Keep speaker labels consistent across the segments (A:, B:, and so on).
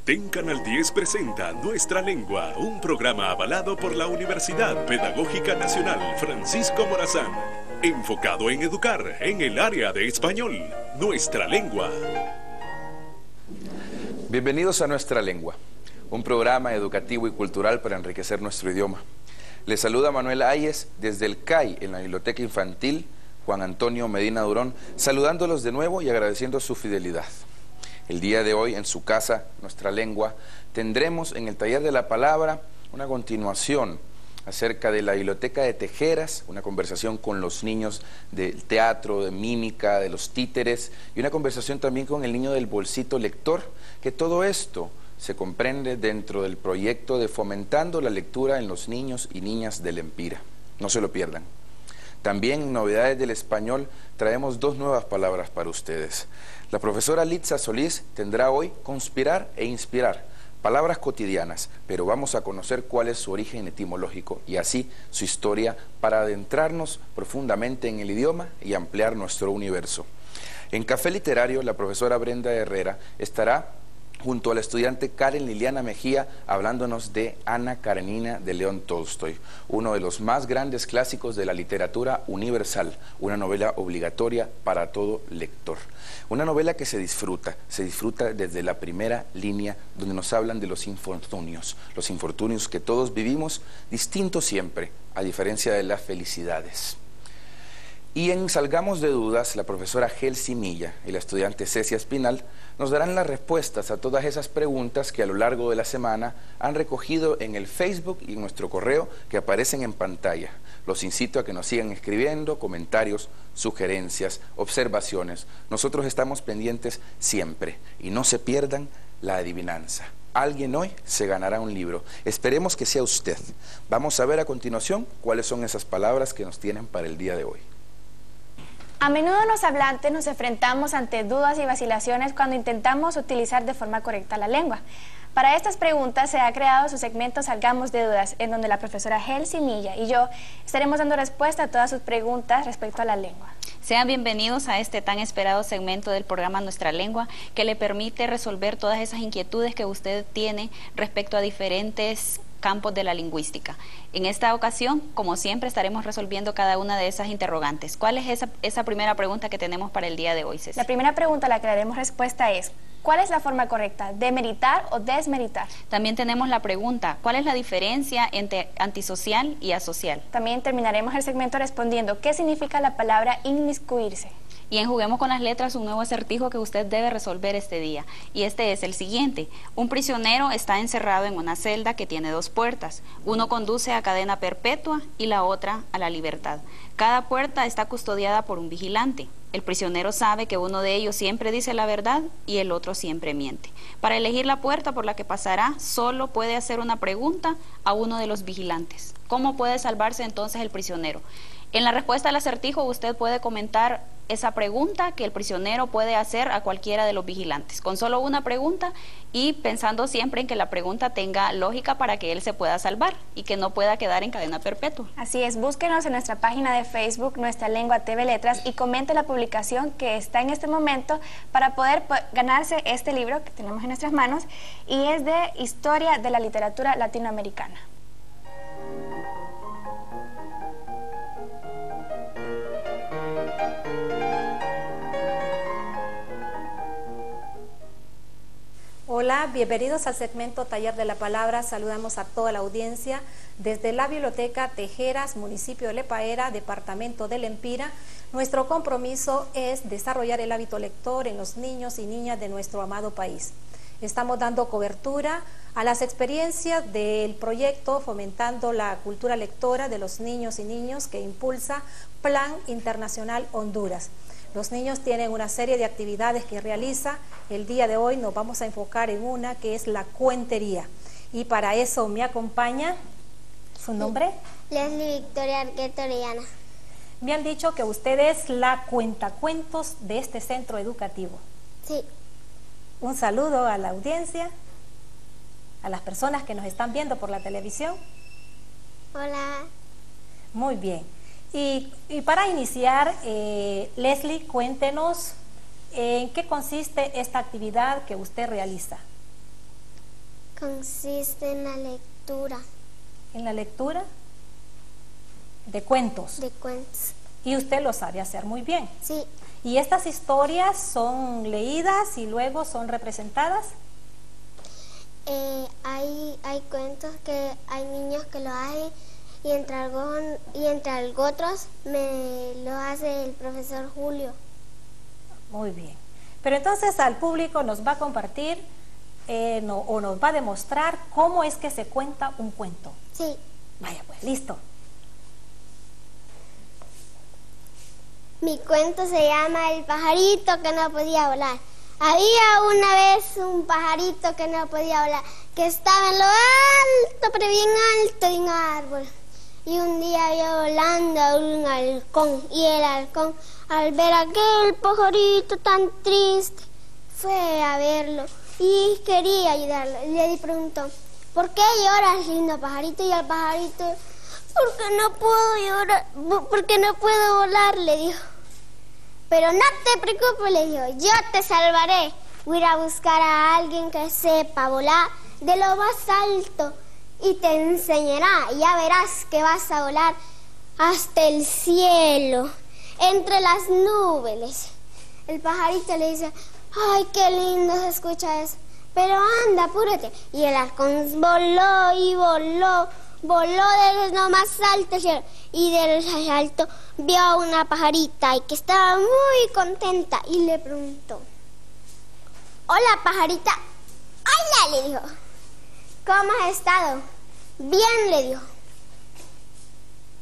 A: TEN Canal 10 presenta Nuestra Lengua, un programa avalado por la Universidad Pedagógica Nacional Francisco Morazán, enfocado en educar en el área de español. Nuestra Lengua.
B: Bienvenidos a Nuestra Lengua, un programa educativo y cultural para enriquecer nuestro idioma. Les saluda Manuel Ayes desde el CAI en la Biblioteca Infantil Juan Antonio Medina Durón, saludándolos de nuevo y agradeciendo su fidelidad. El día de hoy, en su casa, Nuestra Lengua, tendremos en el taller de la palabra una continuación acerca de la biblioteca de Tejeras, una conversación con los niños del teatro, de mímica, de los títeres, y una conversación también con el niño del bolsito lector, que todo esto se comprende dentro del proyecto de Fomentando la Lectura en los Niños y Niñas del Empira. No se lo pierdan. También en Novedades del Español traemos dos nuevas palabras para ustedes. La profesora Litza Solís tendrá hoy conspirar e inspirar, palabras cotidianas, pero vamos a conocer cuál es su origen etimológico y así su historia para adentrarnos profundamente en el idioma y ampliar nuestro universo. En Café Literario, la profesora Brenda Herrera estará junto a la estudiante Karen Liliana Mejía, hablándonos de Ana Karenina de León Tolstoy, uno de los más grandes clásicos de la literatura universal, una novela obligatoria para todo lector. Una novela que se disfruta desde la primera línea, donde nos hablan de los infortunios que todos vivimos, distintos siempre, a diferencia de las felicidades. Y en Salgamos de Dudas, la profesora Gelsi Milla y la estudiante Cecia Espinal nos darán las respuestas a todas esas preguntas que a lo largo de la semana han recogido en el Facebook y en nuestro correo que aparecen en pantalla. Los incito a que nos sigan escribiendo comentarios, sugerencias, observaciones. Nosotros estamos pendientes siempre y no se pierdan la adivinanza. Alguien hoy se ganará un libro. Esperemos que sea usted. Vamos a ver a continuación cuáles son esas palabras que nos tienen para el día de hoy.
C: A menudo los hablantes nos enfrentamos ante dudas y vacilaciones cuando intentamos utilizar de forma correcta la lengua. Para estas preguntas se ha creado su segmento Salgamos de Dudas, en donde la profesora Gelsi Milla y yo estaremos dando respuesta a todas sus preguntas respecto a la lengua.
D: Sean bienvenidos a este tan esperado segmento del programa Nuestra Lengua, que le permite resolver todas esas inquietudes que usted tiene respecto a diferentes campos de la lingüística. En esta ocasión, como siempre, estaremos resolviendo cada una de esas interrogantes. ¿Cuál es esa primera pregunta que tenemos para el día de hoy, Ceci?
C: La primera pregunta a la que daremos respuesta es: ¿cuál es la forma correcta? ¿Demeritar o desmeritar?
D: También tenemos la pregunta: ¿cuál es la diferencia entre antisocial y asocial?
C: También terminaremos el segmento respondiendo ¿qué significa la palabra inmiscuirse?
D: Y en Juguemos con las Letras, un nuevo acertijo que usted debe resolver este día. Y este es el siguiente: un prisionero está encerrado en una celda que tiene dos puertas. Uno conduce a cadena perpetua y la otra a la libertad. Cada puerta está custodiada por un vigilante. El prisionero sabe que uno de ellos siempre dice la verdad y el otro siempre miente. Para elegir la puerta por la que pasará, solo puede hacer una pregunta a uno de los vigilantes. ¿Cómo puede salvarse entonces el prisionero? En la respuesta al acertijo usted puede comentar esa pregunta que el prisionero puede hacer a cualquiera de los vigilantes, con solo una pregunta y pensando siempre en que la pregunta tenga lógica para que él se pueda salvar y que no pueda quedar en cadena perpetua.
C: Así es, búsquenos en nuestra página de Facebook, Nuestra Lengua TV Letras, y comente la publicación que está en este momento para poder ganarse este libro que tenemos en nuestras manos y es de Historia de la Literatura Latinoamericana.
E: Hola, bienvenidos al segmento Taller de la Palabra. Saludamos a toda la audiencia desde la Biblioteca Tejeras, municipio de Lepaera, departamento del Empira. Nuestro compromiso es desarrollar el hábito lector en los niños y niñas de nuestro amado país. Estamos dando cobertura a las experiencias del proyecto Fomentando la Cultura Lectora de los Niños y Niños que impulsa Plan Internacional Honduras. Los niños tienen una serie de actividades que realiza. El día de hoy nos vamos a enfocar en una que es la cuentería. Y para eso me acompaña, ¿su nombre?
F: Leslie Victoria Arquette Orellana.
E: Me han dicho que usted es la cuentacuentos de este centro educativo.
F: Sí.
E: Un saludo a la audiencia, a las personas que nos están viendo por la televisión.
F: Hola.
E: Muy bien. Y para iniciar, Leslie, cuéntenos en qué consiste esta actividad que usted realiza.
F: Consiste en la lectura
E: En la lectura de cuentos.
F: de cuentos.
E: Y usted lo sabe hacer muy bien.
F: Sí,
E: ¿Y estas historias son leídas y luego son representadas?
F: hay cuentos que hay niños que lo hacen y entre otros me lo hace el profesor Julio.
E: Muy bien. Pero entonces al público nos va a compartir o nos va a demostrar cómo es que se cuenta un cuento.
F: Sí.
E: Vaya pues, listo.
F: Mi cuento se llama El pajarito que no podía volar. Había una vez un pajarito que no podía volar, que estaba en lo alto, pero bien alto de un árbol. Y un día vio volando a un halcón, y el halcón, al ver aquel pajarito tan triste, fue a verlo y quería ayudarlo. Y le preguntó: ¿por qué lloras, lindo pajarito? Y al pajarito: porque no puedo llorar, porque no puedo volar, le dijo. Pero no te preocupes, le dijo, yo te salvaré. Voy a ir a buscar a alguien que sepa volar de lo más alto y te enseñará. Y ya verás que vas a volar hasta el cielo, entre las nubes. El pajarito le dice: ay, qué lindo se escucha eso, pero anda, apúrate. Y el halcón voló y voló desde lo más alto y del alto vio a una pajarita y que estaba muy contenta y le preguntó: hola, pajarita. Hola, le dijo. ¿Cómo has estado? Bien, le dijo.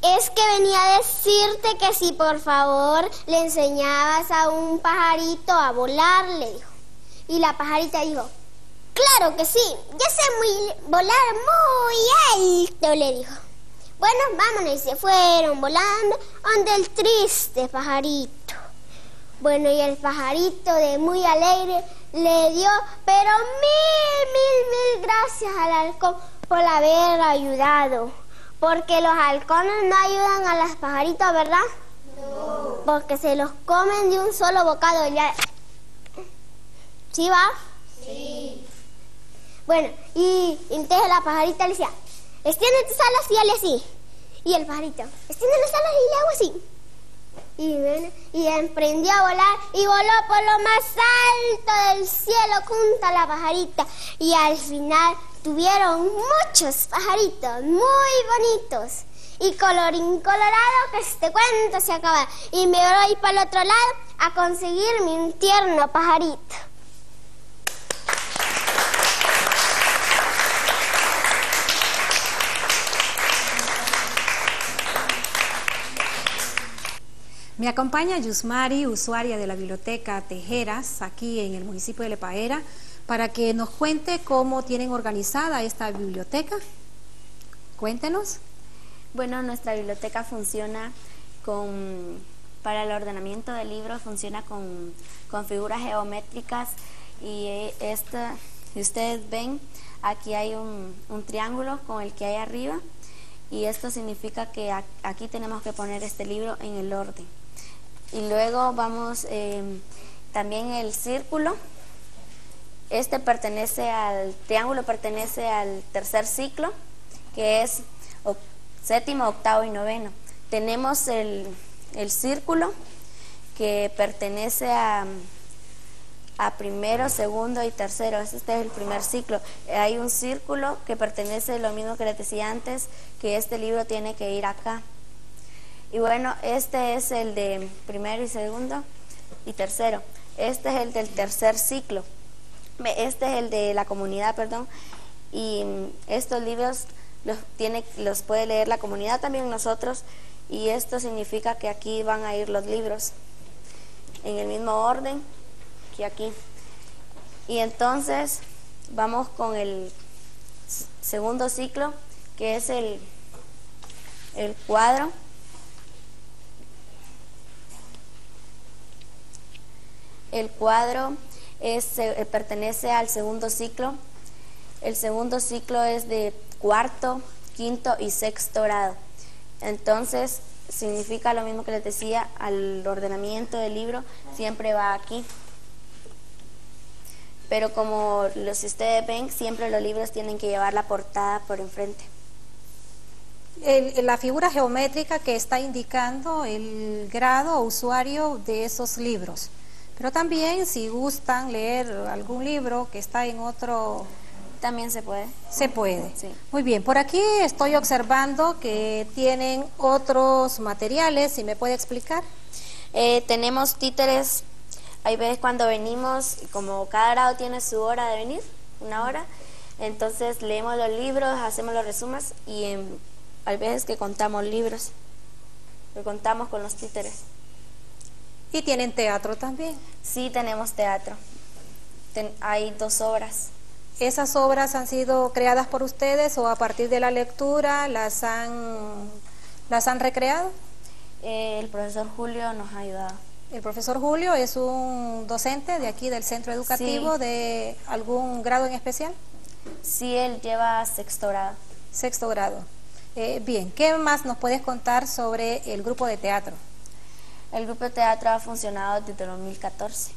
F: Es que venía a decirte que si por favor le enseñabas a un pajarito a volar, le dijo. Y la pajarita dijo: claro que sí, yo sé volar muy alto, le dijo. Bueno, vámonos, y se fueron volando donde el triste pajarito. Bueno, y el pajarito de muy alegre le dio, pero mil gracias al halcón por haber ayudado. Porque los halcones no ayudan a los pajaritos, ¿verdad? No. Porque se los comen de un solo bocado. Ya. ¿Sí va? Sí. Bueno, y entonces la pajarita le decía: extiende tus alas y dale así. Y el pajarito: extiende las alas y le hago así. Y emprendió a volar y voló por lo más alto del cielo junto a la pajarita. Y al final tuvieron muchos pajaritos muy bonitos. Y colorín colorado que este cuento se acaba. Y me voy para el otro lado a conseguirme un tierno pajarito.
E: Me acompaña Yusmari, usuaria de la biblioteca Tejeras, aquí en el municipio de Lepaera, para que nos cuente cómo tienen organizada esta biblioteca. Cuéntenos.
G: Bueno, nuestra biblioteca funciona para el ordenamiento de libros, funciona con figuras geométricas y ustedes ven, aquí hay un triángulo con el que hay arriba y esto significa que aquí tenemos que poner este libro en el orden. Y luego vamos también el círculo. Este triángulo pertenece al tercer ciclo, que es séptimo, octavo y noveno. Tenemos el círculo que pertenece a primero, segundo y tercero. Este es el primer ciclo. Hay un círculo que pertenece, lo mismo que les decía antes, que este libro tiene que ir acá. Y bueno, este es el de primero y segundo y tercero. Este es el del tercer ciclo. Este es el de la comunidad, perdón. Y estos libros los puede leer la comunidad, también nosotros. Y esto significa que aquí van a ir los libros en el mismo orden que aquí. Y entonces vamos con el segundo ciclo, que es el cuadro. El cuadro pertenece al segundo ciclo. El segundo ciclo es de cuarto, quinto y sexto grado. Entonces significa lo mismo que les decía, al ordenamiento del libro siempre va aquí. pero como si ustedes ven, siempre los libros tienen que llevar la portada por enfrente.
E: La figura geométrica que está indicando el grado o usuario de esos libros. Pero también si gustan leer algún libro que está en otro...
G: También se puede.
E: Se puede.
G: Sí.
E: Muy bien, por aquí estoy observando que tienen otros materiales, ¿si me puede explicar?
G: Tenemos títeres, hay veces cuando venimos, como cada grado tiene su hora de venir, una hora, entonces leemos los libros, hacemos los resúmenes y hay veces que contamos libros, que contamos con los títeres.
E: ¿Y tienen teatro también?
G: Sí, tenemos teatro. Hay 2 obras.
E: ¿Esas obras han sido creadas por ustedes o a partir de la lectura las han recreado?
G: El profesor Julio nos ha ayudado.
E: El profesor Julio es un docente de aquí del centro educativo, sí. ¿De algún grado en especial?
G: Sí, él lleva 6º grado.
E: 6º grado. Bien, ¿qué más nos puedes contar sobre el grupo de teatro?
G: El grupo de teatro ha funcionado desde 2014.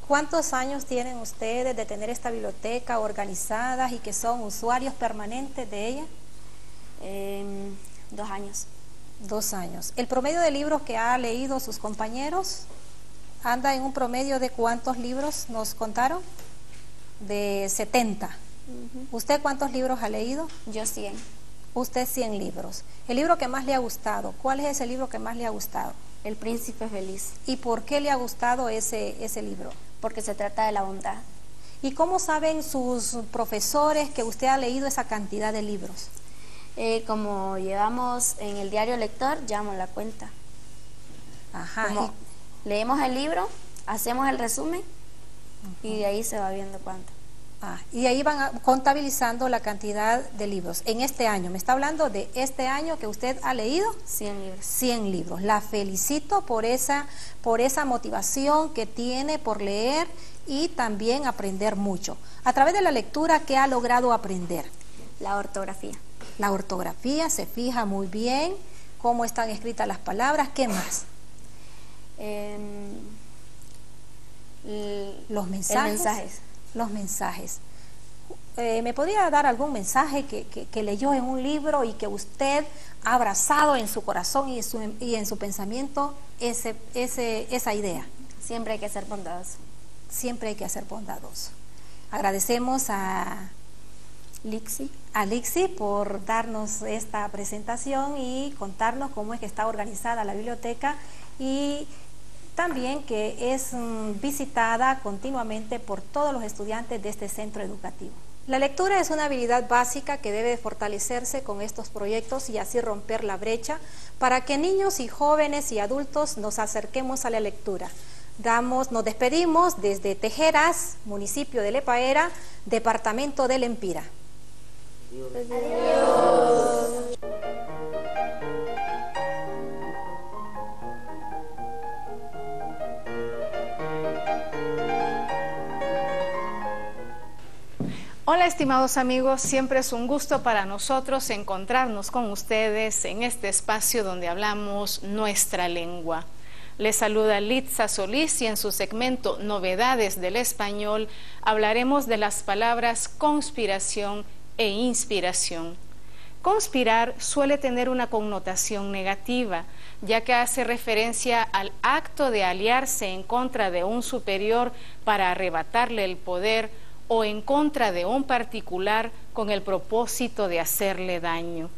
E: ¿Cuántos años tienen ustedes de tener esta biblioteca organizada y que son usuarios permanentes de ella?
G: 2 años.
E: 2 años. ¿El promedio de libros que ha leído sus compañeros anda en un promedio de cuántos libros nos contaron? De 70. ¿Usted cuántos libros ha leído?
G: Yo 100.
E: Usted 100 libros. ¿El libro que más le ha gustado? ¿Cuál es ese libro que más le ha gustado?
G: El Príncipe Feliz.
E: ¿Y por qué le ha gustado ese libro?
G: Porque se trata de la bondad.
E: ¿Y cómo saben sus profesores que usted ha leído esa cantidad de libros?
G: Como llevamos en el diario lector, llevamos la cuenta.
E: Ajá.
G: Leemos el libro, hacemos el resumen y de ahí se va viendo cuánto.
E: Y ahí van contabilizando la cantidad de libros. En este año, me está hablando de este año que usted ha leído.
G: 100 libros.
E: 100 libros. La felicito por esa motivación que tiene por leer y también aprender mucho. A través de la lectura, ¿qué ha logrado aprender?
G: La ortografía.
E: La ortografía, se fija muy bien cómo están escritas las palabras. ¿Qué más? Los mensajes. Los mensajes. ¿Me podría dar algún mensaje que leyó en un libro y que usted ha abrazado en su corazón y en su pensamiento esa idea?
G: Siempre hay que ser bondadoso.
E: Siempre hay que ser bondadoso. Agradecemos a Lixi por darnos esta presentación y contarnos cómo es que está organizada la biblioteca y también que es visitada continuamente por todos los estudiantes de este centro educativo. La lectura es una habilidad básica que debe fortalecerse con estos proyectos y así romper la brecha para que niños y jóvenes y adultos nos acerquemos a la lectura. Nos despedimos desde Tejeras, municipio de Lepaera, departamento del Empira. Adiós.
H: Hola estimados amigos, siempre es un gusto para nosotros encontrarnos con ustedes en este espacio donde hablamos nuestra lengua. Les saluda Litza Solís y en su segmento Novedades del Español hablaremos de las palabras conspiración e inspiración. Conspirar suele tener una connotación negativa, ya que hace referencia al acto de aliarse en contra de un superior para arrebatarle el poder o en contra de un particular con el propósito de hacerle daño.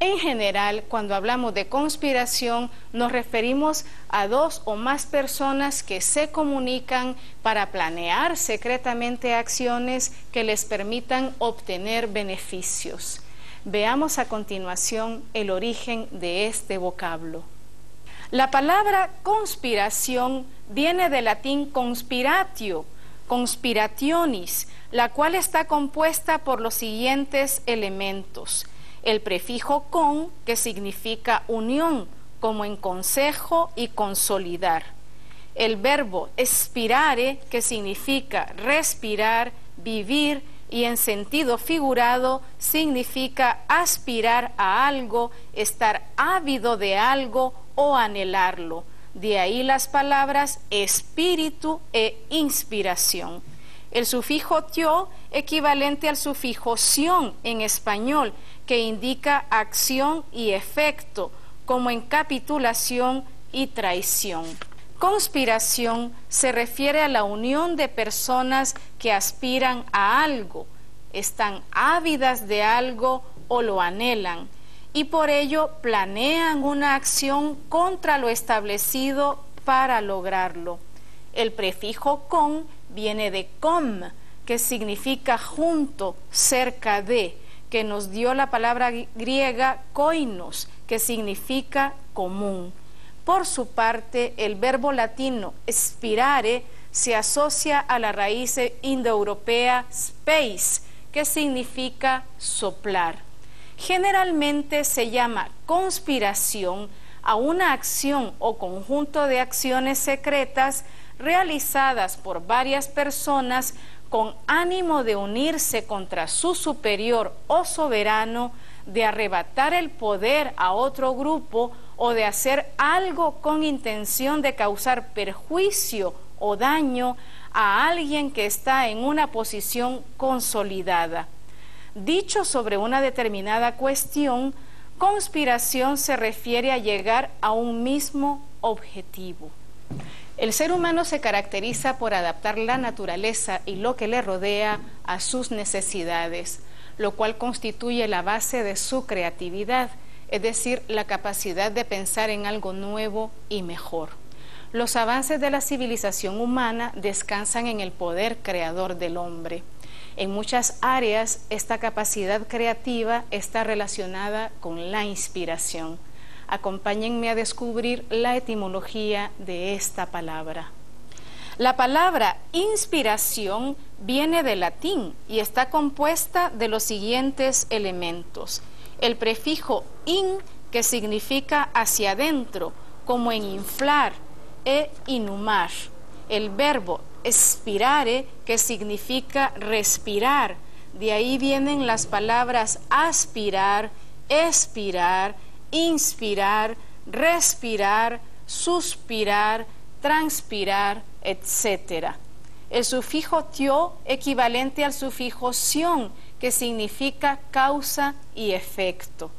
H: En general, cuando hablamos de conspiración, nos referimos a 2 o más personas que se comunican para planear secretamente acciones que les permitan obtener beneficios. Veamos a continuación el origen de este vocablo. La palabra conspiración viene del latín conspiratio, conspirationis, la cual está compuesta por los siguientes elementos. El prefijo con, que significa unión, como en consejo y consolidar. El verbo spirare, que significa respirar, vivir, y en sentido figurado significa aspirar a algo, estar ávido de algo o anhelarlo. De ahí las palabras espíritu e inspiración. El sufijo tio, equivalente al sufijo sion en español, que indica acción y efecto, como en capitulación y traición. Conspiración se refiere a la unión de personas que aspiran a algo, están ávidas de algo o lo anhelan, y por ello planean una acción contra lo establecido para lograrlo. El prefijo con viene de com, que significa junto, cerca de, que nos dio la palabra griega koinos, que significa común. Por su parte, el verbo latino spirare se asocia a la raíz indoeuropea space, que significa soplar. Generalmente se llama conspiración a una acción o conjunto de acciones secretas realizadas por varias personas con ánimo de unirse contra su superior o soberano, de arrebatar el poder a otro grupo o de hacer algo con intención de causar perjuicio o daño a alguien que está en una posición consolidada. Dicho sobre una determinada cuestión, conspiración se refiere a llegar a un mismo objetivo. El ser humano se caracteriza por adaptar la naturaleza y lo que le rodea a sus necesidades, lo cual constituye la base de su creatividad, es decir, la capacidad de pensar en algo nuevo y mejor. Los avances de la civilización humana descansan en el poder creador del hombre. En muchas áreas, esta capacidad creativa está relacionada con la inspiración. Acompáñenme a descubrir la etimología de esta palabra. La palabra inspiración viene del latín y está compuesta de los siguientes elementos. El prefijo in, que significa hacia adentro, como en inflar, e inhumar. El verbo spirare, que significa respirar. De ahí vienen las palabras aspirar, expirar, inspirar, respirar, suspirar, transpirar, etc. El sufijo tio, equivalente al sufijo sion, que significa causa y efecto.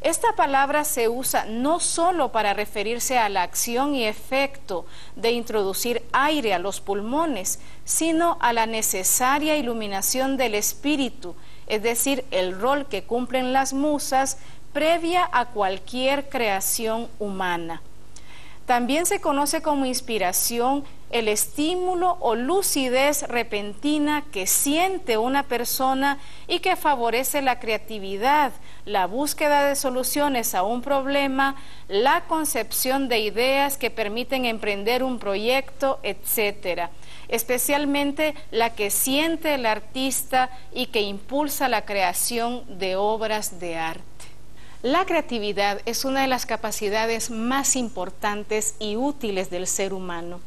H: Esta palabra se usa no solo para referirse a la acción y efecto de introducir aire a los pulmones, sino a la necesaria iluminación del espíritu, es decir, el rol que cumplen las musas previa a cualquier creación humana. También se conoce como inspiración el estímulo o lucidez repentina que siente una persona y que favorece la creatividad, la búsqueda de soluciones a un problema, la concepción de ideas que permiten emprender un proyecto, etc. Especialmente la que siente el artista y que impulsa la creación de obras de arte. La creatividad es una de las capacidades más importantes y útiles del ser humano.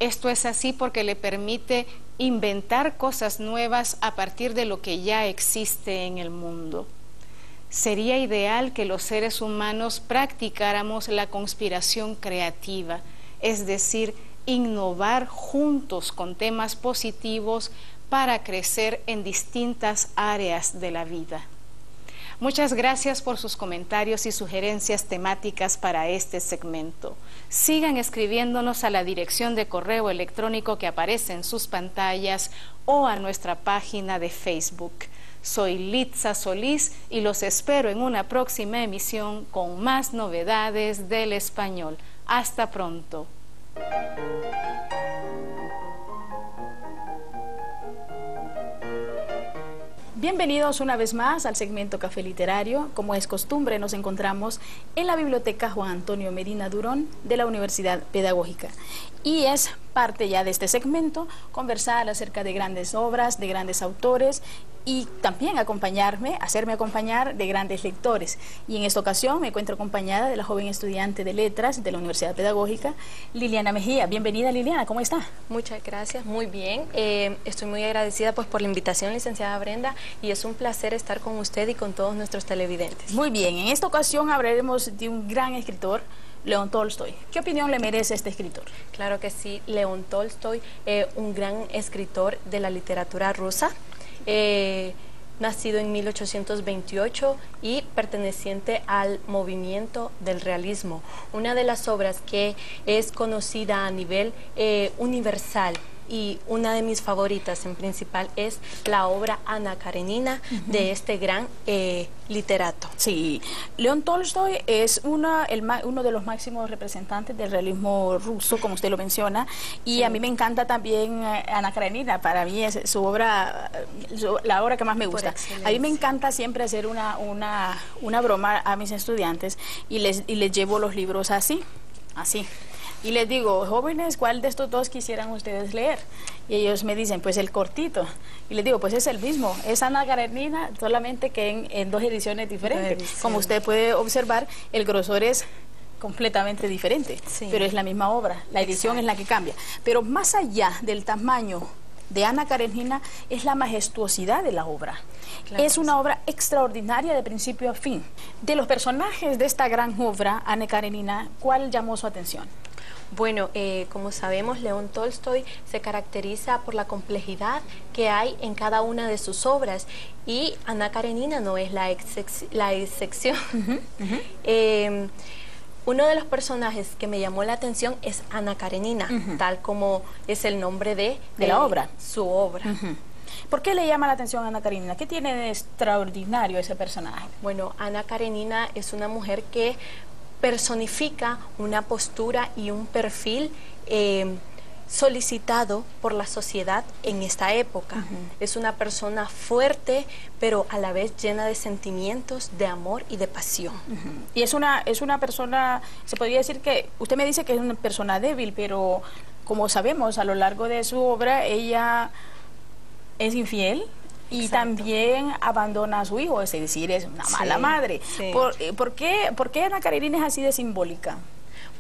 H: Esto es así porque le permite inventar cosas nuevas a partir de lo que ya existe en el mundo. Sería ideal que los seres humanos practicáramos la conspiración creativa, es decir, innovar juntos con temas positivos para crecer en distintas áreas de la vida. Muchas gracias por sus comentarios y sugerencias temáticas para este segmento. Sigan escribiéndonos a la dirección de correo electrónico que aparece en sus pantallas o a nuestra página de Facebook. Soy Litza Solís y los espero en una próxima emisión con más novedades del español. Hasta pronto.
I: Bienvenidos una vez más al segmento Café Literario. Como es costumbre, nos encontramos en la Biblioteca Juan Antonio Medina Durón de la Universidad Pedagógica. Y es parte ya de este segmento conversar acerca de grandes obras, de grandes autores y también hacerme acompañar de grandes lectores. Y en esta ocasión me encuentro acompañada de la joven estudiante de Letras de la Universidad Pedagógica, Liliana Mejía. Bienvenida, Liliana, ¿cómo está?
J: Muchas gracias, muy bien. Estoy muy agradecida por la invitación, licenciada Brenda, y es un placer estar con usted y con todos nuestros televidentes.
I: Muy bien, en esta ocasión hablaremos de un gran escritor, León Tolstoy. ¿Qué opinión le merece este escritor?
J: Claro que sí, León Tolstoy, un gran escritor de la literatura rusa, nacido en 1828 y perteneciente al movimiento del realismo. Una de las obras que es conocida a nivel universal y una de mis favoritas en principal es la obra Ana Karenina de este gran literato.
I: Sí, León Tolstoy es uno de los máximos representantes del realismo ruso, como usted lo menciona, y a mí me encanta también Ana Karenina. Para mí es su obra, la obra que más me gusta. A mí me encanta siempre hacer una broma a mis estudiantes y les llevo los libros así. Y les digo, jóvenes, ¿cuál de estos dos quisieran ustedes leer? Y ellos me dicen, pues el cortito. Y les digo, pues es el mismo, es Ana Karenina, solamente que en dos ediciones diferentes. Como usted puede observar, el grosor es completamente diferente, pero es la misma obra, la edición es la que cambia. Pero más allá del tamaño de Ana Karenina es la majestuosidad de la obra. Claro, es una obra extraordinaria de principio a fin. De los personajes de esta gran obra, Ana Karenina, ¿cuál llamó su atención?
J: Bueno, como sabemos, León Tolstoy se caracteriza por la complejidad que hay en cada una de sus obras y Ana Karenina no es la excepción. Uno de los personajes que me llamó la atención es Ana Karenina, tal como es el nombre de
I: la obra.
J: Su obra.
I: ¿Por qué le llama la atención a Ana Karenina? ¿Qué tiene de extraordinario ese personaje?
J: Bueno, Ana Karenina es una mujer que personifica una postura y un perfil solicitado por la sociedad en esta época. Es una persona fuerte, pero a la vez llena de sentimientos, de amor y de pasión.
I: Y es una persona, se podría decir que, usted me dice que es una persona débil, pero como sabemos a lo largo de su obra, ella es infiel. Y también abandona a su hijo, es decir, es una mala madre. ¿Por qué Ana Karenina es así de simbólica?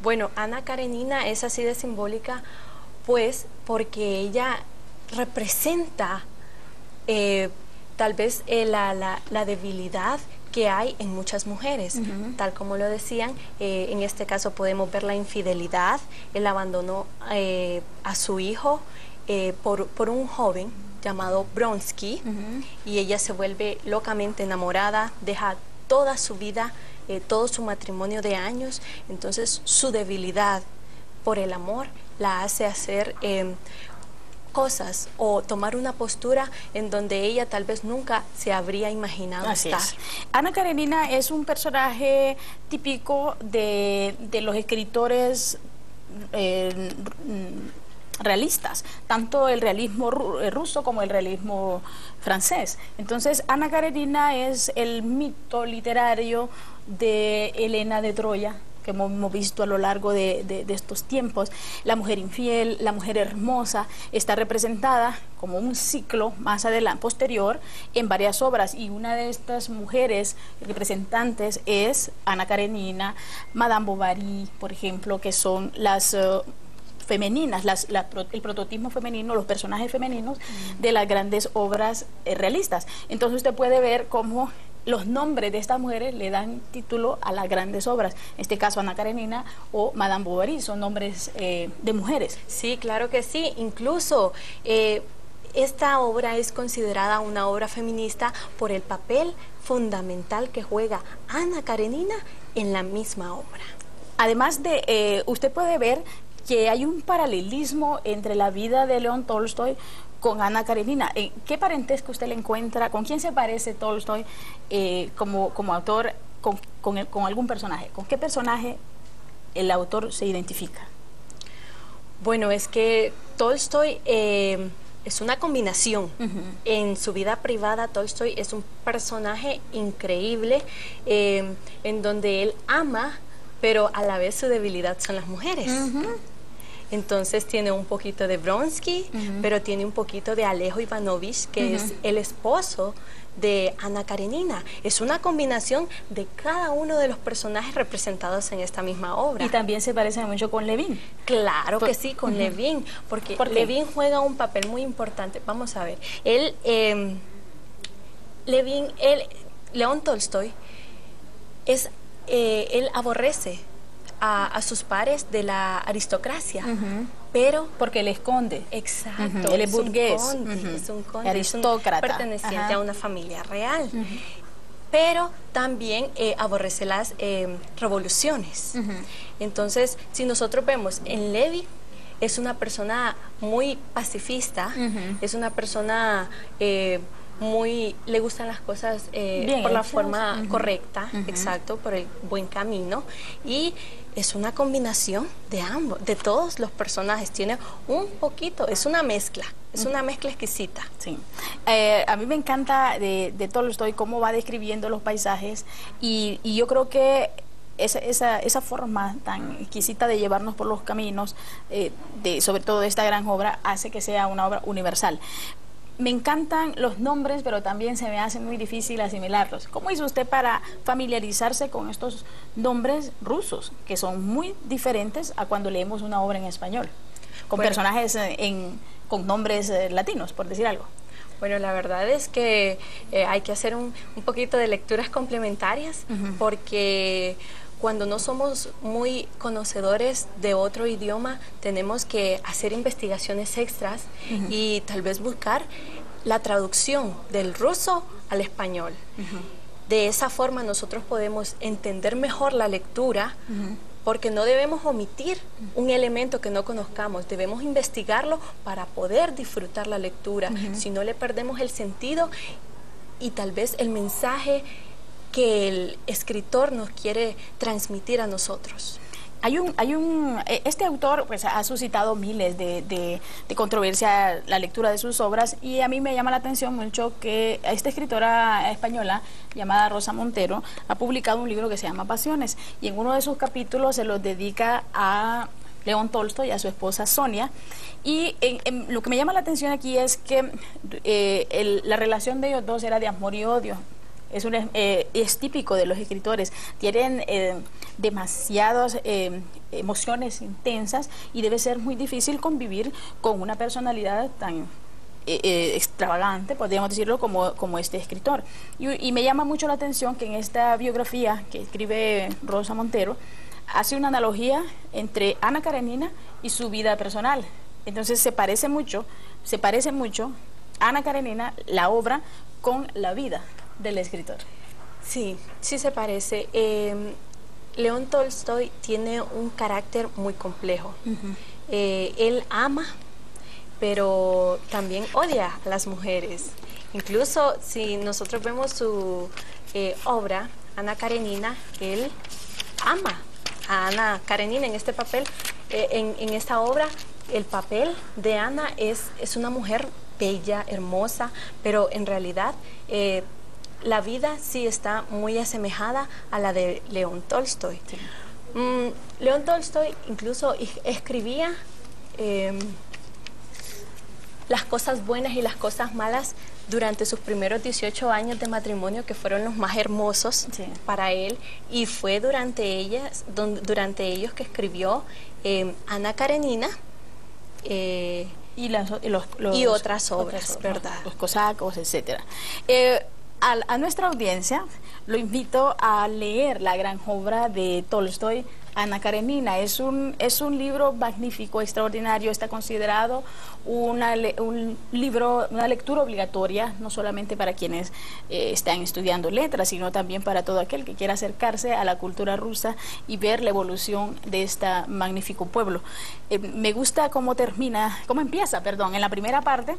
J: Bueno, Ana Karenina es así de simbólica, pues porque ella representa tal vez la debilidad que hay en muchas mujeres. Tal como lo decían, en este caso podemos ver la infidelidad, el abandono a su hijo por un joven llamado Bronsky, y ella se vuelve locamente enamorada, deja toda su vida, todo su matrimonio de años. Entonces su debilidad por el amor la hace hacer cosas o tomar una postura en donde ella tal vez nunca se habría imaginado estar.
I: Ana Karenina es un personaje típico de los escritores realistas, tanto el realismo ruso como el realismo francés. Entonces, Ana Karenina es el mito literario de Helena de Troya, que hemos visto a lo largo de estos tiempos. La mujer infiel, la mujer hermosa, está representada como un ciclo más adelante, posterior, en varias obras, y una de estas mujeres representantes es Ana Karenina, Madame Bovary, por ejemplo, que son las femeninas, el prototipo femenino, los personajes femeninos de las grandes obras realistas. Entonces usted puede ver cómo los nombres de estas mujeres le dan título a las grandes obras. En este caso, Ana Karenina o Madame Bovary son nombres de mujeres.
J: Sí, claro que sí. Incluso esta obra es considerada una obra feminista por el papel fundamental que juega Ana Karenina en la misma obra.
I: Además de, usted puede ver que hay un paralelismo entre la vida de León Tolstoy con Ana Karenina. ¿Qué parentesco usted le encuentra? ¿Con quién se parece Tolstoy como autor con algún personaje? ¿Con qué personaje el autor se identifica?
J: Bueno, es que Tolstoy es una combinación. En su vida privada, Tolstoy es un personaje increíble en donde él ama, pero a la vez su debilidad son las mujeres. Entonces tiene un poquito de Bronsky, pero tiene un poquito de Alejo Ivanovich, que es el esposo de Ana Karenina. Es una combinación de cada uno de los personajes representados en esta misma obra.
I: Y también se parece mucho con Levin.
J: Claro que sí, con Levin, porque Levin juega un papel muy importante. Vamos a ver, León Tolstoy él aborrece a sus pares de la aristocracia, pero...
I: Porque él esconde.
J: Exacto.
I: Él es burgués.
J: Es un conde,
I: aristócrata.
J: Perteneciente a una familia real. Pero también aborrece las revoluciones. Entonces, si nosotros vemos en Levi, es una persona muy pacifista, es una persona le gustan las cosas por la forma correcta, exacto, por el buen camino, y es una combinación de ambos, de todos los personajes, tiene un poquito, es una mezcla exquisita.
I: Sí. A mí me encanta de Tolstoy cómo va describiendo los paisajes, y yo creo que esa forma tan exquisita de llevarnos por los caminos, sobre todo de esta gran obra, hace que sea una obra universal. Me encantan los nombres, pero también se me hace muy difícil asimilarlos. ¿Cómo hizo usted para familiarizarse con estos nombres rusos, que son muy diferentes a cuando leemos una obra en español, con personajes con nombres latinos, por decir algo?
J: Bueno, la verdad es que hay que hacer un poquito de lecturas complementarias, porque cuando no somos muy conocedores de otro idioma, tenemos que hacer investigaciones extras y tal vez buscar la traducción del ruso al español. De esa forma nosotros podemos entender mejor la lectura, porque no debemos omitir un elemento que no conozcamos, debemos investigarlo para poder disfrutar la lectura. Si no, le perdemos el sentido y tal vez el mensaje que el escritor nos quiere transmitir a nosotros. Este autor pues ha suscitado miles de controversia la lectura de sus obras, y a mí me llama la atención mucho que esta escritora española llamada Rosa Montero ha publicado un libro que se llama Pasiones, y en uno de sus capítulos se los dedica a León Tolstoy y a su esposa Sonia, y lo que me llama la atención aquí es que la relación de ellos dos era de amor y odio. Es típico de los escritores, tienen demasiadas emociones intensas, y debe ser muy difícil convivir con una personalidad tan extravagante, podríamos decirlo, como este escritor. Y me llama mucho la atención que en esta biografía que escribe Rosa Montero hace una analogía entre Ana Karenina y su vida personal. Entonces se parece mucho Ana Karenina, la obra, con la vida del escritor. Sí, sí se parece. León Tolstoy tiene un carácter muy complejo. Él ama, pero también odia a las mujeres. Incluso si nosotros vemos su obra, Ana Karenina, él ama a Ana Karenina en este papel. En esta obra, el papel de Ana es una mujer bella, hermosa, pero en realidad la vida sí está muy asemejada a la de León Tolstoy. Sí. León Tolstoy incluso escribía las cosas buenas y las cosas malas durante sus primeros 18 años de matrimonio, que fueron los más hermosos para él, y fue durante ellos que escribió Ana Karenina y otras obras, ¿verdad?
I: Los cosacos, etcétera. A nuestra audiencia lo invito a leer la gran obra de Tolstoy, Ana Karenina. Es un libro magnífico, extraordinario. Está considerado una lectura obligatoria, no solamente para quienes están estudiando letras, sino también para todo aquel que quiera acercarse a la cultura rusa y ver la evolución de este magnífico pueblo. Me gusta cómo empieza, en la primera parte.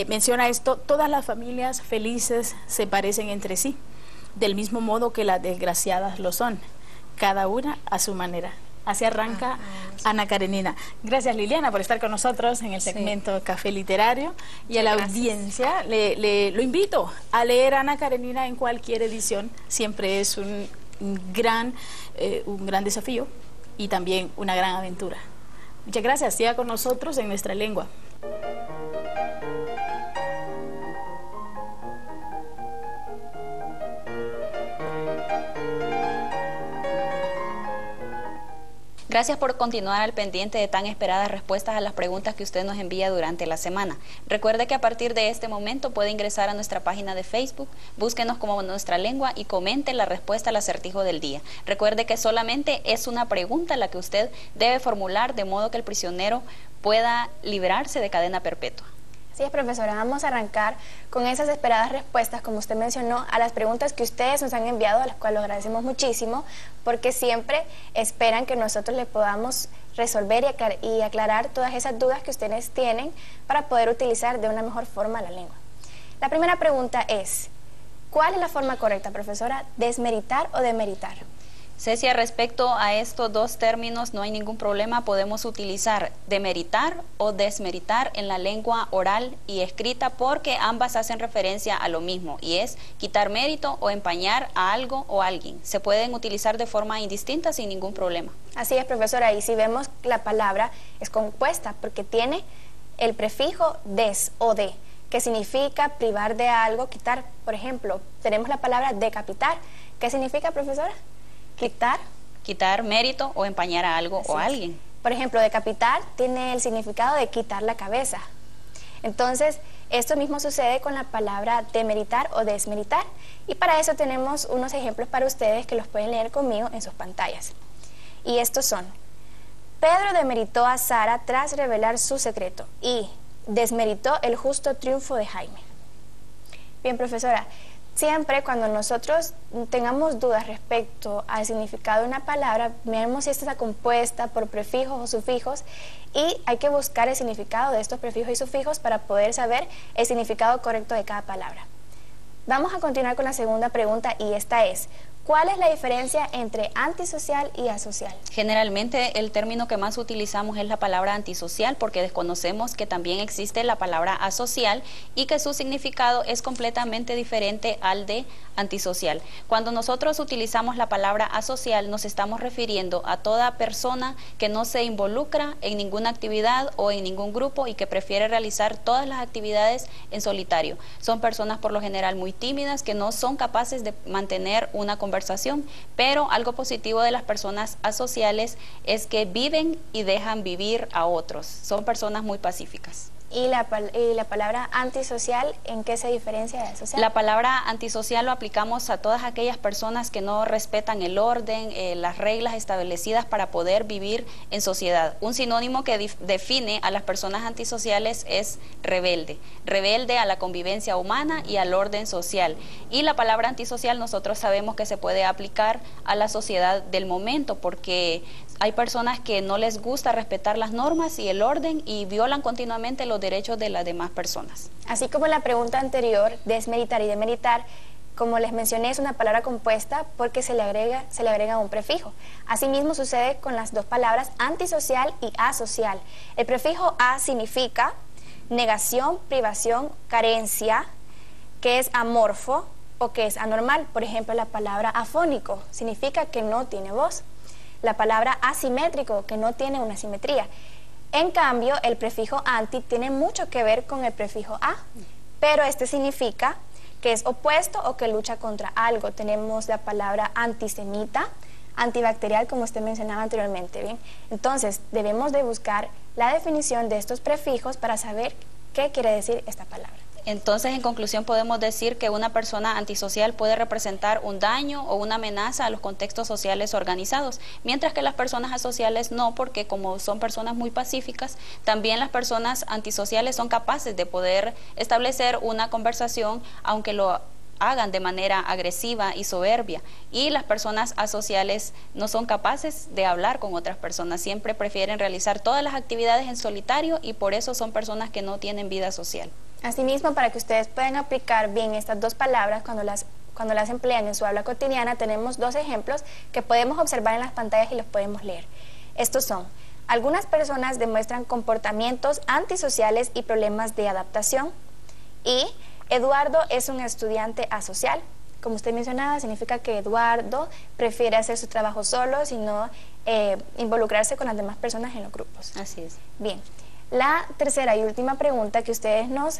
I: Menciona esto: todas las familias felices se parecen entre sí, del mismo modo que las desgraciadas lo son, cada una a su manera. Así arranca Ana Karenina. Gracias, Liliana, por estar con nosotros en el segmento Café Literario. Y a la audiencia lo invito a leer Ana Karenina en cualquier edición. Siempre es un gran desafío y también una gran aventura. Muchas gracias. Siga con nosotros en Nuestra Lengua.
D: Gracias por continuar al pendiente de tan esperadas respuestas a las preguntas que usted nos envía durante la semana. Recuerde que a partir de este momento puede ingresar a nuestra página de Facebook, búsquenos como Nuestra Lengua y comente la respuesta al acertijo del día. Recuerde que solamente es una pregunta la que usted debe formular, de modo que el prisionero pueda librarse de cadena perpetua.
C: Así es, profesora, vamos a arrancar con esas esperadas respuestas, como usted mencionó, a las preguntas que ustedes nos han enviado, a las cuales lo agradecemos muchísimo, porque siempre esperan que nosotros le podamos resolver y aclarar todas esas dudas que ustedes tienen para poder utilizar de una mejor forma la lengua. La primera pregunta es, ¿cuál es la forma correcta, profesora? ¿Desmeritar o demeritar?
D: Cecia, respecto a estos dos términos no hay ningún problema, podemos utilizar demeritar o desmeritar en la lengua oral y escrita porque ambas hacen referencia a lo mismo y es quitar mérito o empañar a algo o a alguien. Se pueden utilizar de forma indistinta sin ningún problema.
C: Así es, profesora, y si vemos la palabra es compuesta porque tiene el prefijo des o de, que significa privar de algo, quitar. Por ejemplo, tenemos la palabra decapitar. ¿Qué significa, profesora? Quitar
D: mérito o empañar a algo o a alguien.
C: Por ejemplo, decapitar tiene el significado de quitar la cabeza. Entonces, esto mismo sucede con la palabra demeritar o desmeritar. Y para eso tenemos unos ejemplos para ustedes que los pueden leer conmigo en sus pantallas. Y estos son: Pedro demeritó a Sara tras revelar su secreto y desmeritó el justo triunfo de Jaime. Bien, profesora, siempre cuando nosotros tengamos dudas respecto al significado de una palabra, miremos si esta está compuesta por prefijos o sufijos y hay que buscar el significado de estos prefijos y sufijos para poder saber el significado correcto de cada palabra. Vamos a continuar con la segunda pregunta y esta es: ¿cuál es la diferencia entre antisocial y asocial?
D: Generalmente el término que más utilizamos es la palabra antisocial porque desconocemos que también existe la palabra asocial y que su significado es completamente diferente al de antisocial. Cuando nosotros utilizamos la palabra asocial nos estamos refiriendo a toda persona que no se involucra en ninguna actividad o en ningún grupo y que prefiere realizar todas las actividades en solitario. Son personas por lo general muy tímidas que no son capaces de mantener una conversación, pero algo positivo de las personas asociales es que viven y dejan vivir a otros. Son personas muy pacíficas.
C: ¿Y la palabra antisocial, en qué se diferencia de social?
D: La palabra antisocial lo aplicamos a todas aquellas personas que no respetan el orden, las reglas establecidas para poder vivir en sociedad. Un sinónimo que define a las personas antisociales es rebelde. Rebelde a la convivencia humana y al orden social. Y la palabra antisocial nosotros sabemos que se puede aplicar a la sociedad del momento porque hay personas que no les gusta respetar las normas y el orden y violan continuamente los derechos de las demás personas.
C: Así como en la pregunta anterior, desmeritar y demeritar, como les mencioné, es una palabra compuesta porque se le agrega un prefijo. Asimismo sucede con las dos palabras antisocial y asocial. El prefijo a significa negación, privación, carencia, que es amorfo o que es anormal. Por ejemplo, la palabra afónico significa que no tiene voz. La palabra asimétrico, que no tiene una simetría. En cambio, el prefijo anti tiene mucho que ver con el prefijo a, pero este significa que es opuesto o que lucha contra algo. Tenemos la palabra antisemita, antibacterial, como usted mencionaba anteriormente, ¿bien? Entonces, debemos de buscar la definición de estos prefijos para saber qué quiere decir esta palabra.
D: Entonces, en conclusión, podemos decir que una persona antisocial puede representar un daño o una amenaza a los contextos sociales organizados, mientras que las personas asociales no, porque como son personas muy pacíficas, también las personas antisociales son capaces de poder establecer una conversación, aunque lo hagan de manera agresiva y soberbia, y las personas asociales no son capaces de hablar con otras personas, siempre prefieren realizar todas las actividades en solitario y por eso son personas que no tienen vida social.
C: Asimismo, para que ustedes puedan aplicar bien estas dos palabras cuando las emplean en su habla cotidiana, tenemos dos ejemplos que podemos observar en las pantallas y los podemos leer. Estos son: algunas personas demuestran comportamientos antisociales y problemas de adaptación, y Eduardo es un estudiante asocial. Como usted mencionaba, significa que Eduardo prefiere hacer su trabajo solo, sino involucrarse con las demás personas en los grupos.
D: Así es.
C: Bien. La tercera y última pregunta que ustedes nos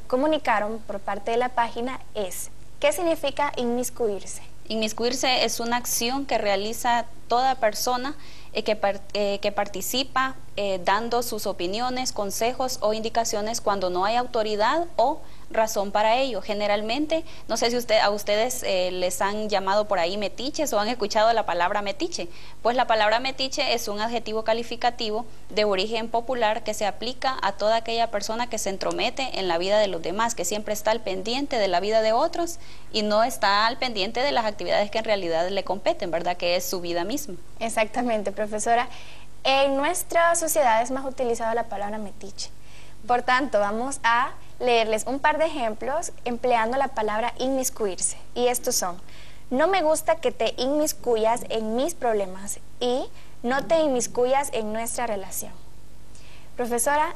C: comunicaron por parte de la página es: ¿qué significa inmiscuirse?
D: Inmiscuirse es una acción que realiza toda persona que participa dando sus opiniones, consejos o indicaciones cuando no hay autoridad o razón para ello. Generalmente, no sé si a ustedes les han llamado por ahí metiches o han escuchado la palabra metiche. Pues la palabra metiche es un adjetivo calificativo de origen popular que se aplica a toda aquella persona que se entromete en la vida de los demás, que siempre está al pendiente de la vida de otros y no está al pendiente de las actividades que en realidad le competen, ¿verdad? Que es su vida misma.
C: Exactamente, profesora. En nuestra sociedad es más utilizada la palabra metiche. Por tanto, vamos a leerles un par de ejemplos empleando la palabra inmiscuirse. Y estos son: no me gusta que te inmiscuyas en mis problemas y no te inmiscuyas en nuestra relación. Profesora,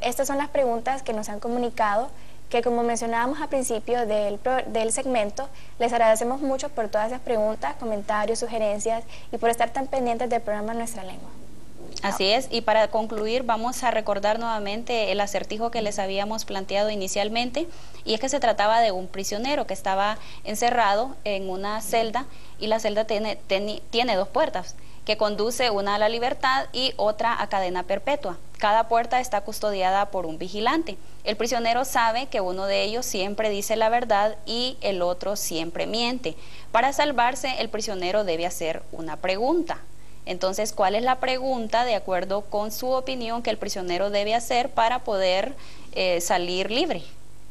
C: estas son las preguntas que nos han comunicado, que como mencionábamos al principio del segmento, les agradecemos mucho por todas esas preguntas, comentarios, sugerencias y por estar tan pendientes del programa Nuestra Lengua.
D: Así es, y para concluir vamos a recordar nuevamente el acertijo que les habíamos planteado inicialmente, y es que se trataba de un prisionero que estaba encerrado en una celda, y la celda tiene dos puertas, que conduce una a la libertad y otra a cadena perpetua. Cada puerta está custodiada por un vigilante. El prisionero sabe que uno de ellos siempre dice la verdad y el otro siempre miente. Para salvarse, el prisionero debe hacer una pregunta. Entonces, ¿cuál es la pregunta, de acuerdo con su opinión, que el prisionero debe hacer para poder salir libre?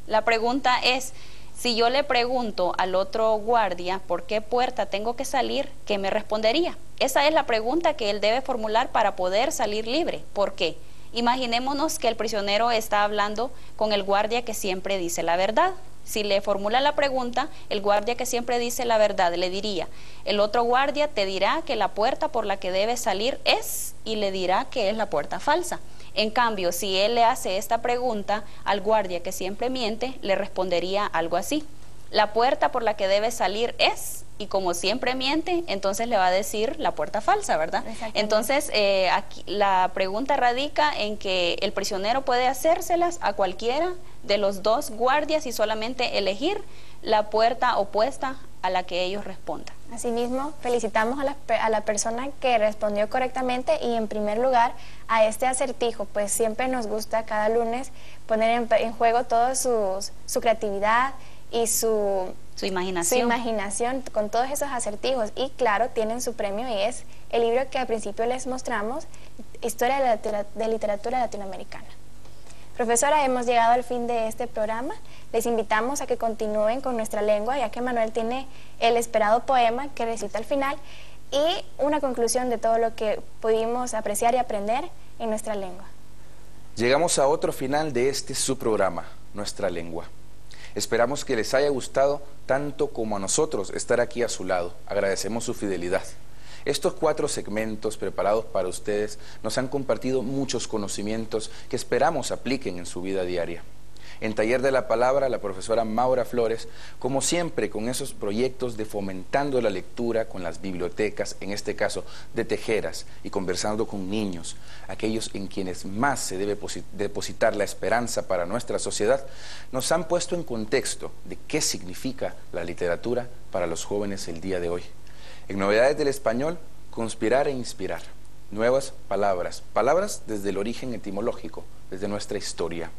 D: La pregunta es: si yo le pregunto al otro guardia por qué puerta tengo que salir, ¿qué me respondería? Esa es la pregunta que él debe formular para poder salir libre. ¿Por qué? Imaginémonos que el prisionero está hablando con el guardia que siempre dice la verdad. Si le formula la pregunta, el guardia que siempre dice la verdad le diría: el otro guardia te dirá que la puerta por la que debes salir es, y le dirá que es la puerta falsa. En cambio, si él le hace esta pregunta al guardia que siempre miente, le respondería algo así: la puerta por la que debes salir es, y como siempre miente, entonces le va a decir la puerta falsa, ¿verdad? Entonces, aquí la pregunta radica en que el prisionero puede hacérselas a cualquiera de los dos guardias y solamente elegir la puerta opuesta a la que ellos respondan.
C: Asimismo, felicitamos a la persona que respondió correctamente y en primer lugar a este acertijo, pues siempre nos gusta cada lunes poner en juego toda su creatividad y su imaginación con todos esos acertijos, y claro, tienen su premio, y es el libro que al principio les mostramos, Historia de Literatura Latinoamericana. Profesora, hemos llegado al fin de este programa. Les invitamos a que continúen con Nuestra Lengua, ya que Manuel tiene el esperado poema que recita al final y una conclusión de todo lo que pudimos apreciar y aprender en Nuestra Lengua.
B: Llegamos a otro final de este su programa, Nuestra Lengua. Esperamos que les haya gustado tanto como a nosotros estar aquí a su lado. Agradecemos su fidelidad. Estos 4 segmentos preparados para ustedes nos han compartido muchos conocimientos que esperamos apliquen en su vida diaria. En Taller de la Palabra, la profesora Maura Flores, como siempre, con esos proyectos de fomentando la lectura con las bibliotecas, en este caso de Tejeras, y conversando con niños, aquellos en quienes más se debe depositar la esperanza para nuestra sociedad, nos han puesto en contexto de qué significa la literatura para los jóvenes el día de hoy. En Novedades del Español, conspirar e inspirar. Nuevas palabras, palabras desde el origen etimológico, desde nuestra historia.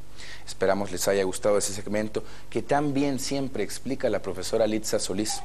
B: Esperamos les haya gustado ese segmento que tan bien siempre explica la profesora Litza Solís.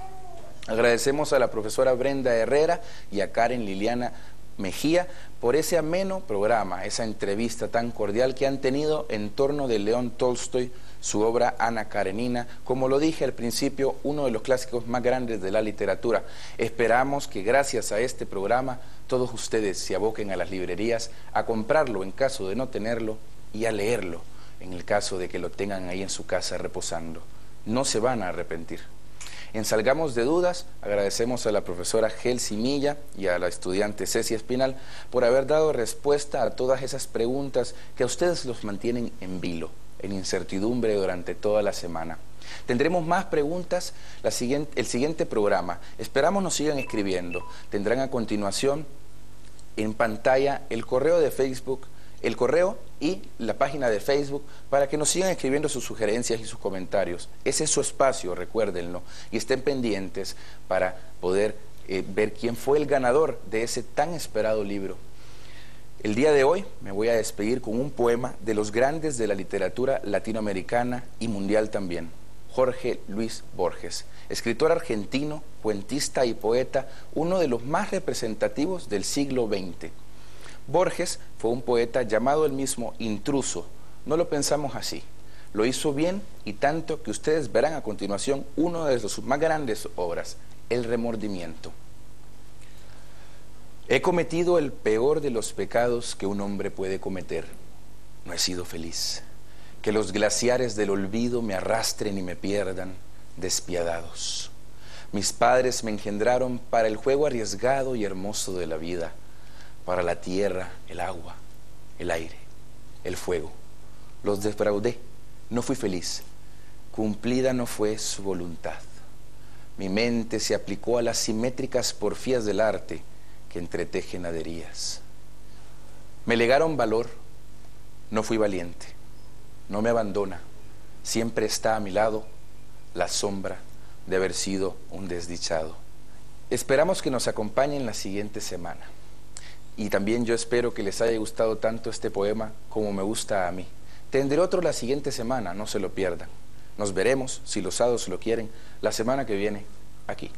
B: Agradecemos a la profesora Brenda Herrera y a Karen Liliana Mejía por ese ameno programa, esa entrevista tan cordial que han tenido en torno de León Tolstoy, su obra Ana Karenina, como lo dije al principio, uno de los clásicos más grandes de la literatura. Esperamos que gracias a este programa todos ustedes se aboquen a las librerías a comprarlo en caso de no tenerlo y a leerlo en el caso de que lo tengan ahí en su casa reposando. No se van a arrepentir. En Salgamos de Dudas, agradecemos a la profesora Gelsi Milla y a la estudiante Ceci Espinal por haber dado respuesta a todas esas preguntas que a ustedes los mantienen en vilo, en incertidumbre durante toda la semana. Tendremos más preguntas el siguiente programa. Esperamos nos sigan escribiendo. Tendrán a continuación en pantalla el correo de Facebook, el correo y la página de Facebook para que nos sigan escribiendo sus sugerencias y sus comentarios. Ese es su espacio, recuérdenlo, y estén pendientes para poder ver quién fue el ganador de ese tan esperado libro. El día de hoy me voy a despedir con un poema de los grandes de la literatura latinoamericana y mundial también, Jorge Luis Borges, escritor argentino, cuentista y poeta, uno de los más representativos del siglo XX. Borges fue un poeta llamado él mismo intruso. No lo pensamos así. Lo hizo bien y tanto que ustedes verán a continuación una de sus más grandes obras, El remordimiento. He cometido el peor de los pecados que un hombre puede cometer. No he sido feliz. Que los glaciares del olvido me arrastren y me pierdan, despiadados. Mis padres me engendraron para el juego arriesgado y hermoso de la vida, para la tierra, el agua, el aire, el fuego. Los defraudé, no fui feliz. Cumplida no fue su voluntad. Mi mente se aplicó a las simétricas porfías del arte que entretejen naderías. Me legaron valor, no fui valiente. No me abandona, siempre está a mi lado la sombra de haber sido un desdichado. Esperamos que nos acompañen la siguiente semana. Y también yo espero que les haya gustado tanto este poema como me gusta a mí. Tendré otro la siguiente semana, no se lo pierdan. Nos veremos, si los hados lo quieren, la semana que viene, aquí.